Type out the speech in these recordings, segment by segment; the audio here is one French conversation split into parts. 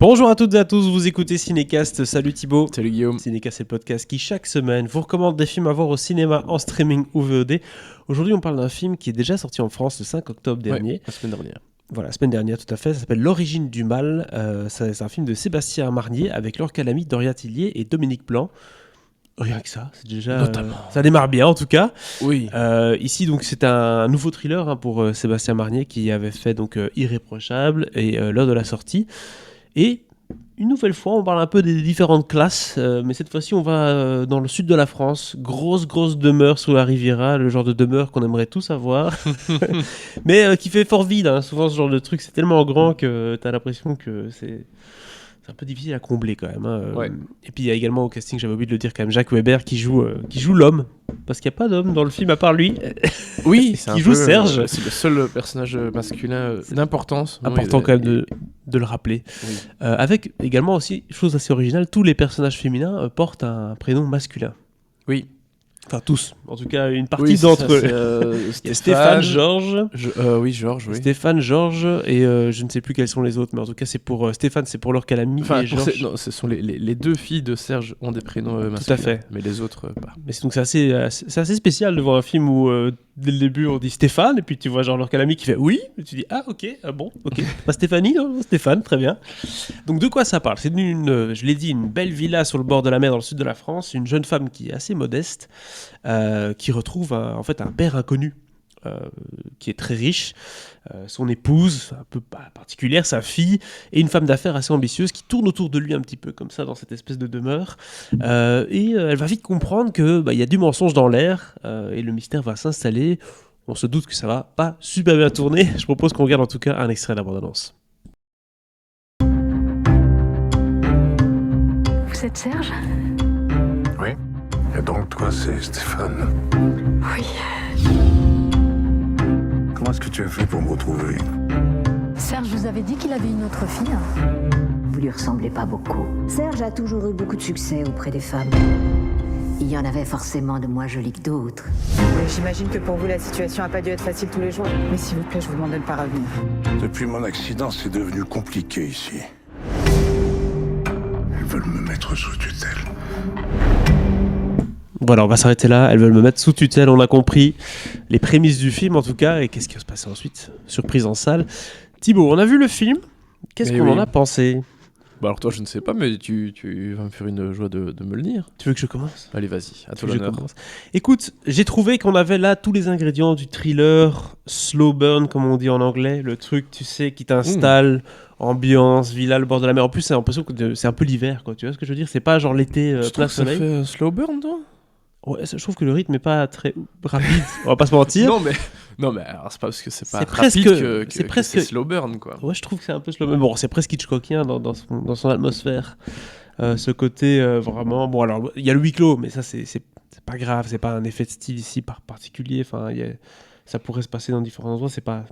Bonjour à toutes et à tous, vous écoutez Cinécast. Salut Thibaut. Salut Guillaume. Cinécast, c'est le podcast qui chaque semaine vous recommande des films à voir au cinéma, en streaming ou VOD. Aujourd'hui, on parle d'un film qui est déjà sorti en France le 5 octobre dernier. Ouais, la semaine dernière. Voilà, la semaine dernière, tout à fait. Ça s'appelle L'origine du mal. C'est un film de Sébastien Marnier avec Laure Calamy, Doria Tillier et Dominique Blanc. Rien que ça, c'est déjà. Notamment. Ça démarre bien en tout cas. Oui. Ici, donc, c'est un nouveau thriller pour Sébastien Marnier qui avait fait donc Irréprochable et L'heure de la sortie. Et une nouvelle fois, on parle un peu des différentes classes, mais cette fois-ci, on va dans le sud de la France. Grosse demeure sous la Riviera, le genre de demeure qu'on aimerait tous avoir, mais qui fait fort vide. Hein. Souvent, ce genre de truc, c'est tellement grand que tu as l'impression que c'est un peu difficile à combler quand même. Hein. Ouais. Et puis, il y a également au casting, j'avais oublié de le dire quand même, Jacques Weber qui joue l'homme. Parce qu'il n'y a pas d'homme dans le film à part lui. Oui, Qui joue Serge. C'est le seul personnage masculin d'importance. Important quand même de le rappeler. Oui. Avec également aussi, chose assez originale, tous les personnages féminins portent un prénom masculin. Oui. Enfin tous, en tout cas une partie Oui, d'entre eux. il Il y a Stéphane, Georges. Oui, Georges, oui. Stéphane, Georges et je ne sais plus quels sont les autres, mais en tout cas c'est pour Stéphane, c'est pour Laure Calamy Enfin, et Georges. non, ce sont les deux filles de Serge ont des prénoms masculins. Tout à fait. Mais les autres, pas. Mais donc c'est assez spécial de voir un film où dès le début on dit Stéphane et puis tu vois genre Laure Calamy qui fait oui, et tu dis ah ok, bon, ok, pas Stéphanie, non, Stéphane, très bien. Donc de quoi ça parle? C'est je l'ai dit, une belle villa sur le bord de la mer dans le sud de la France, une jeune femme qui est assez modeste, qui retrouve en fait un père inconnu. Qui est très riche, son épouse un peu particulière, sa fille, et une femme d'affaires assez ambitieuse qui tourne autour de lui un petit peu comme ça dans cette espèce de demeure. Elle va vite comprendre que y a du mensonge dans l'air et le mystère va s'installer. On se doute que ça va pas super bien tourner. Je propose qu'on regarde en tout cas un extrait de la bande-annonce. Vous êtes Serge ? Oui. Et donc, toi, c'est Stéphane. Oui. Comment est-ce que tu as fait pour me retrouver? Serge vous avait dit qu'il avait une autre fille. Vous lui ressemblez pas beaucoup. Serge a toujours eu beaucoup de succès auprès des femmes. Il y en avait forcément de moins jolies que d'autres. J'imagine que pour vous, la situation n'a pas dû être facile tous les jours. Mais s'il vous plaît, je vous demande de ne pas revenir. Depuis mon accident, c'est devenu compliqué ici. Ils veulent me mettre sous tutelle. Voilà, on va s'arrêter là. Elles veulent me mettre sous tutelle, on a compris les prémices du film en tout cas. Et qu'est-ce qui va se passer ensuite? Surprise en salle. Thibaut, on a vu le film. Qu'est-ce qu'on en a pensé? Bah alors toi, je ne sais pas, mais tu vas me faire une joie de me le dire. Tu veux que je commence? Allez, vas-y, à toi Je l'honneur. commence. Écoute, j'ai trouvé qu'on avait là tous les ingrédients du thriller, slow burn comme on dit en anglais, le truc, tu sais, qui t'installe, ambiance, villa, le bord de la mer. En plus, c'est l'impression que c'est un peu l'hiver, quoi. Tu vois ce que je veux dire? C'est pas genre l'été Tu plein trouves que ça soleil. fait un slow burn, toi? Ouais, je trouve que le rythme est pas très rapide. On va pas se mentir. Non, mais alors, c'est pas parce que c'est pas C'est rapide presque- que c'est que presque- c'est slow burn, quoi. Ouais, je trouve que c'est un peu slow burn. Bon, c'est presque Hitchcockien dans son atmosphère. Ce côté vraiment. Bon, alors il y a le huis clos, mais ça c'est pas grave. C'est pas un effet de style ici particulier. Enfin, ça pourrait se passer dans différents endroits. C'est pas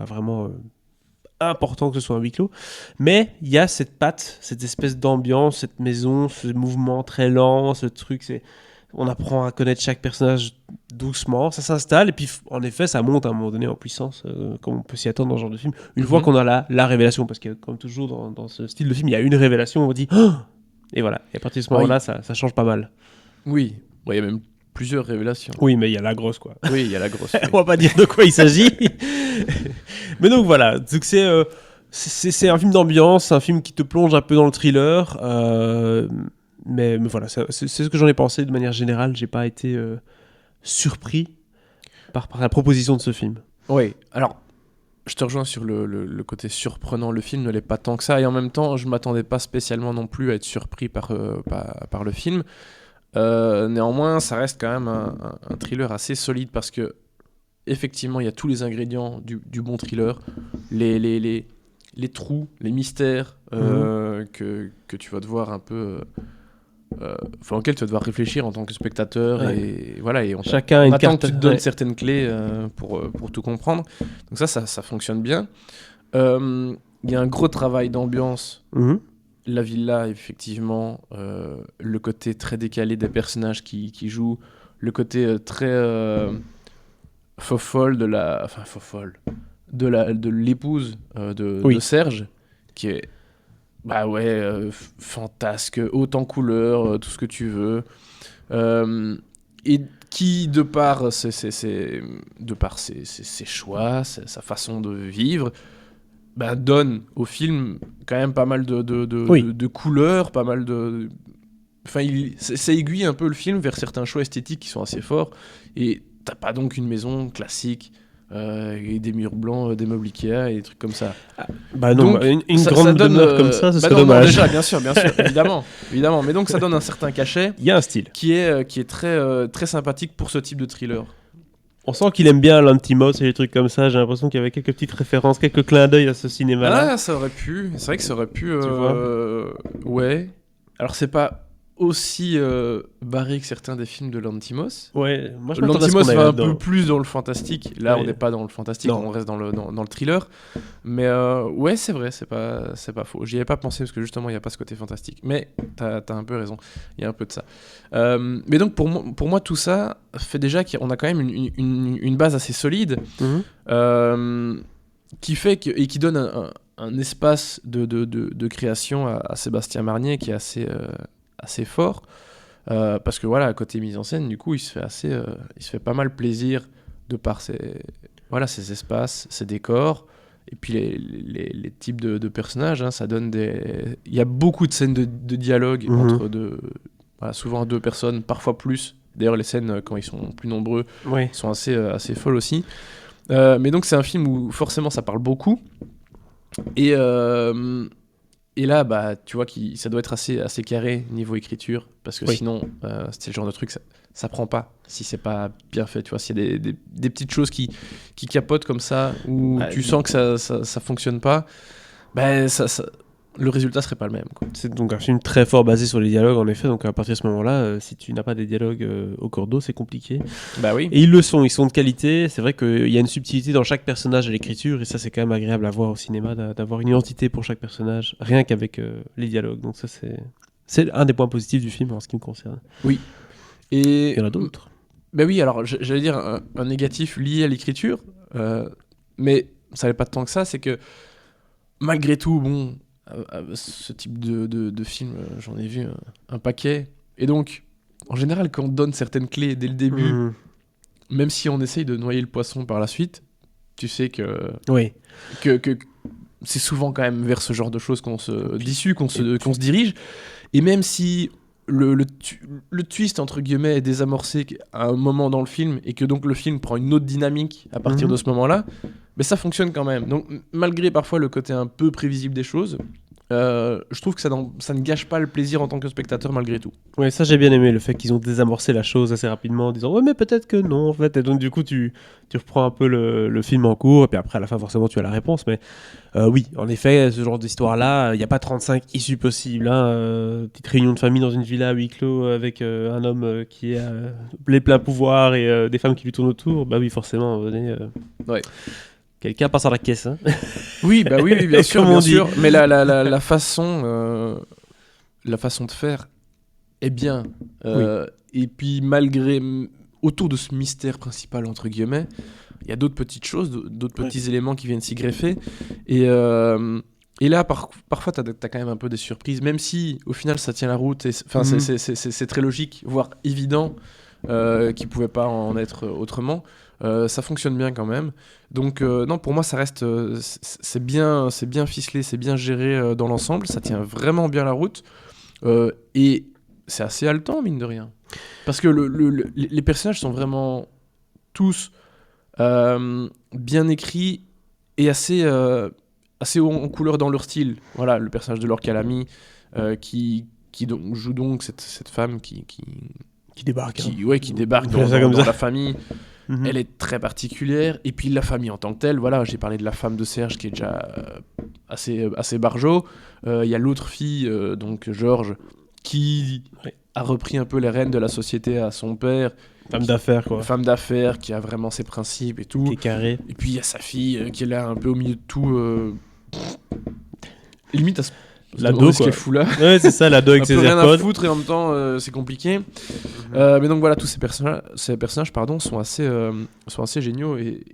vraiment important que ce soit un huis clos, mais il y a cette patte, cette espèce d'ambiance, cette maison, ce mouvement très lent, ce truc, on apprend à connaître chaque personnage doucement, ça s'installe, et puis en effet ça monte à un moment donné en puissance, comme on peut s'y attendre dans ce genre de film, une fois qu'on a la révélation, parce que comme toujours dans ce style de film, il y a une révélation, on dit oh et voilà, et à partir de ce moment-là, ça change pas mal. Oui, il y a même plusieurs révélations. Oui, mais il y a la grosse, quoi. Oui, il y a la grosse. On va pas dire de quoi il s'agit. Mais donc voilà, donc c'est un film d'ambiance, un film qui te plonge un peu dans le thriller. Mais voilà, c'est ce que j'en ai pensé de manière générale. J'ai pas été surpris par la proposition de ce film. Oui, alors, je te rejoins sur le côté surprenant. Le film ne l'est pas tant que ça, et en même temps, je m'attendais pas spécialement non plus à être surpris par le film. Néanmoins, ça reste quand même un thriller assez solide parce que effectivement, il y a tous les ingrédients du bon thriller, les trous, les mystères que tu vas devoir un peu, auxquels tu vas devoir réfléchir en tant que spectateur, Ouais. et voilà, et Chacun a on une attend carte. que tu te donnes Ouais. certaines clés pour tout comprendre. Donc ça fonctionne bien. Il y a un gros travail d'ambiance. Mhm. La villa, effectivement, le côté très décalé des personnages qui jouent, le côté très faux-folle de l'épouse de Oui. Serge, qui est bah ouais, fantasque, haute en couleurs, tout ce que tu veux. Et qui, de par ses choix, sa façon de vivre, bah, donne au film quand même pas mal de couleurs, pas mal de... Enfin, ça aiguille un peu le film vers certains choix esthétiques qui sont assez forts. Et t'as pas donc une maison classique et des murs blancs, des meubles Ikea et des trucs comme ça. Bah non, Donc, une ça grande donne, demeure comme ça, ce serait non, dommage. déjà, bien sûr, évidemment. Mais donc ça donne un certain cachet Il y a un style. qui est très, très sympathique pour ce type de thriller. On sent qu'il aime bien l'Antimos et les trucs comme ça. J'ai l'impression qu'il y avait quelques petites références, quelques clins d'œil à ce cinéma-là. Ah, ça aurait pu. C'est vrai que ça aurait pu. vois Ouais. Alors, c'est pas aussi barré que certains des films de Lantimos. Ouais, moi je m'attendais à ce Lantimos qu'on aille va un là-dedans. peu plus dans le fantastique. Là, Ouais. on n'est pas dans le fantastique, Non. on reste dans le thriller. Mais ouais, c'est vrai, c'est pas faux. J'y avais pas pensé parce que justement, il n'y a pas ce côté fantastique. Mais t'as un peu raison. Il y a un peu de ça. Mais donc, pour moi, tout ça fait déjà qu'on a quand même une base assez solide. Mhm. Qui fait et qui donne un espace de création à Sébastien Marnier qui est assez fort. Parce que voilà, côté mise en scène, du coup, il se fait pas mal plaisir de par ses espaces, ses décors, et puis les types de personnages. Hein, ça donne il y a beaucoup de scènes de dialogue entre souvent deux personnes, parfois plus. D'ailleurs, les scènes, quand ils sont plus nombreux, Ouais. sont assez folles aussi. Mais donc c'est un film où forcément ça parle beaucoup et là bah tu vois ça doit être assez carré niveau écriture parce que sinon c'est le genre de truc ça prend pas si c'est pas bien fait, tu vois, s'il y a des petites choses qui capotent comme ça où tu sens que ça fonctionne pas, bah le résultat serait pas le même, quoi. C'est donc un film très fort basé sur les dialogues, en effet. Donc à partir de ce moment-là, si tu n'as pas des dialogues au cordeau, c'est compliqué. Bah oui. Et ils sont de qualité. C'est vrai qu'il y a une subtilité dans chaque personnage à l'écriture, et ça, c'est quand même agréable à voir au cinéma, d'avoir une identité pour chaque personnage, rien qu'avec les dialogues. Donc ça, c'est un des points positifs du film en ce qui me concerne. Oui. Et Il y en a d'autres. Bah oui, alors j'allais dire un négatif lié à l'écriture, mais ça n'est pas tant que ça, c'est que malgré tout, bon, ce type de film, j'en ai vu un paquet, et donc en général quand on donne certaines clés dès le début, même si on essaye de noyer le poisson par la suite, tu sais que c'est souvent quand même vers ce genre de choses qu'on se dirige, et même si le twist entre guillemets est désamorcé à un moment dans le film et que donc le film prend une autre dynamique à partir de ce moment-là, mais ça fonctionne quand même. Donc malgré parfois le côté un peu prévisible des choses, je trouve que ça ne gâche pas le plaisir en tant que spectateur malgré tout. Ouais, ça j'ai bien aimé, le fait qu'ils ont désamorcé la chose assez rapidement en disant ouais mais peut-être que non en fait, et donc du coup tu reprends un peu le film en cours, et puis après à la fin forcément tu as la réponse, mais oui, en effet, ce genre d'histoire là, il n'y a pas 35 issues possibles, hein. Petite réunion de famille dans une villa à huis clos avec un homme qui a les pleins pouvoirs et des femmes qui lui tournent autour, bah oui forcément, Ouais. Quelqu'un passe à la caisse, hein. Oui, bah oui, bien sûr, Comme on bien dit. sûr. Mais la façon de faire est bien. Et puis malgré autour de ce mystère principal entre guillemets, il y a d'autres petites choses, d'autres petits éléments qui viennent s'y greffer. Et là, parfois, t'as quand même un peu des surprises, même si au final ça tient la route. C'est très logique, voire évident, qu'il pouvait pas en être autrement. Ça fonctionne bien quand même. Donc non, pour moi ça reste c'est bien ficelé, c'est bien géré dans l'ensemble, ça tient vraiment bien la route, et c'est assez haletant mine de rien, parce que les personnages sont vraiment tous bien écrits et assez haut en couleur dans leur style. Voilà, le personnage de Laure Calamy qui joue donc cette femme qui débarque. qui débarque dans la famille. Elle est très particulière, et puis la famille en tant que telle, voilà, j'ai parlé de la femme de Serge qui est déjà assez barjo. Il y a l'autre fille, donc Georges, qui a repris un peu les rênes de la société à son père. Femme d'affaires, quoi. Femme d'affaires qui a vraiment ses principes et tout. Qui est carré. Et puis il y a sa fille qui est là un peu au milieu de tout. Limite à l'ado, ce qu'elle fout là. Ouais, c'est ça, l'ado avec ses rien à AirPods. foutre, et en même temps c'est compliqué. Mais donc voilà, tous ces personnages sont assez géniaux, et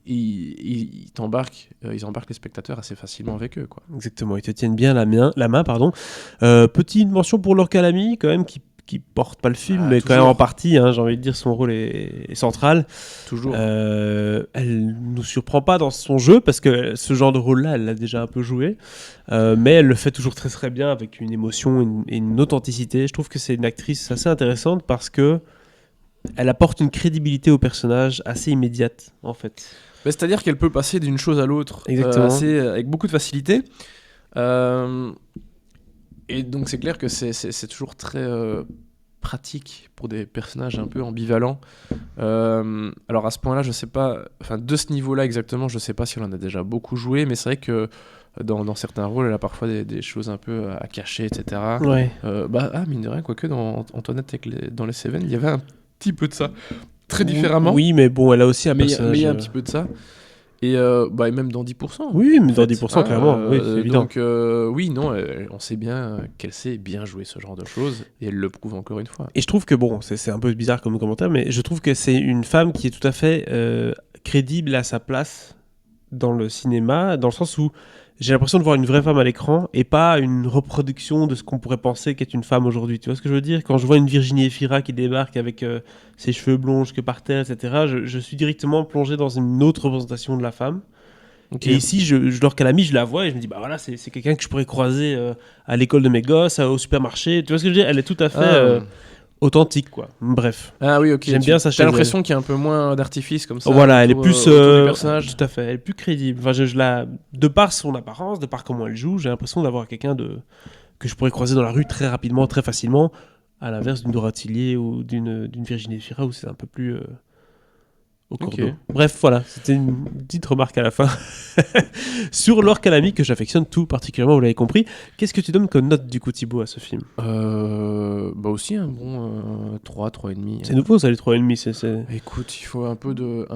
ils embarquent les spectateurs assez facilement avec eux, quoi. Exactement, ils te tiennent bien la main, pardon. Petite mention pour Laure Calamy, quand même, qui porte pas le film, mais quand même en partie, hein, j'ai envie de dire, son rôle est central. Toujours. Elle nous surprend pas dans son jeu, parce que ce genre de rôle-là, elle l'a déjà un peu joué, mais elle le fait toujours très très bien, avec une émotion et une authenticité. Je trouve que c'est une actrice assez intéressante, parce que elle apporte une crédibilité au personnage assez immédiate, en fait. Mais c'est-à-dire qu'elle peut passer d'une chose à l'autre avec beaucoup de facilité. Et donc c'est clair que c'est toujours très pratique pour des personnages un peu ambivalents. Alors à ce point-là, je sais pas, enfin de ce niveau-là exactement, je sais pas si on en a déjà beaucoup joué, mais c'est vrai que dans certains rôles, elle a parfois des choses un peu à cacher, etc. Ouais. Mine de rien, quoique dans Antoinette dans les Cévennes, il y avait un petit peu de ça. Très différemment. Oui, mais bon, elle a aussi un personnage... Mais il y a un petit peu de ça. Et même dans 10%. Oui, mais dans 10%, clairement, oui, c'est évident. Donc, on sait bien qu'elle sait bien jouer ce genre de choses, et elle le prouve encore une fois. Et je trouve que, bon, c'est un peu bizarre comme commentaire, mais je trouve que c'est une femme qui est tout à fait crédible à sa place dans le cinéma, dans le sens où j'ai l'impression de voir une vraie femme à l'écran et pas une reproduction de ce qu'on pourrait penser qu'est une femme aujourd'hui. Tu vois ce que je veux dire ? Quand je vois une Virginie Efira qui débarque avec ses cheveux blonds jusque par terre, etc., je suis directement plongé dans une autre représentation de la femme. Okay. Et ici, Laure Calamy, je la vois et je me dis, bah voilà, c'est quelqu'un que je pourrais croiser à l'école de mes gosses, au supermarché. Tu vois ce que je veux dire ? Elle est tout à fait... authentique, quoi. Bref. Ah oui, ok. J'aime bien ça. J'ai l'impression qu'il y a un peu moins d'artifice comme ça. Voilà, elle est plus personnage. Tout à fait, elle est plus crédible. Enfin, de par son apparence, de par comment elle joue, j'ai l'impression d'avoir quelqu'un que je pourrais croiser dans la rue très rapidement, très facilement, à l'inverse d'une Dora Tillier ou d'une Virginie Efira où c'est un peu plus au cours d'eau. Bref, voilà, c'était une petite remarque à la fin sur Laure Calamy que j'affectionne tout particulièrement, vous l'avez compris. Qu'est-ce que tu donnes comme note du coup, Thibaut, à ce film ? Aussi un bon 3,5. C'est nouveau ça, les 3,5, c'est... Écoute, il faut un peu de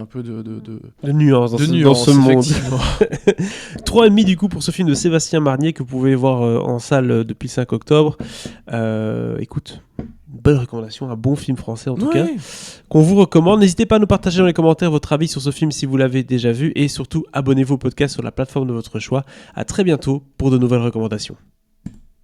nuance dans ce monde. 3,5 du coup pour ce film de Sébastien Marnier que vous pouvez voir en salle depuis le 5 octobre. Écoute, bonne recommandation, un bon film français en tout cas, qu'on vous recommande. N'hésitez pas à nous partager dans les commentaires votre avis sur ce film si vous l'avez déjà vu, et surtout abonnez-vous au podcast sur la plateforme de votre choix. À très bientôt pour de nouvelles recommandations.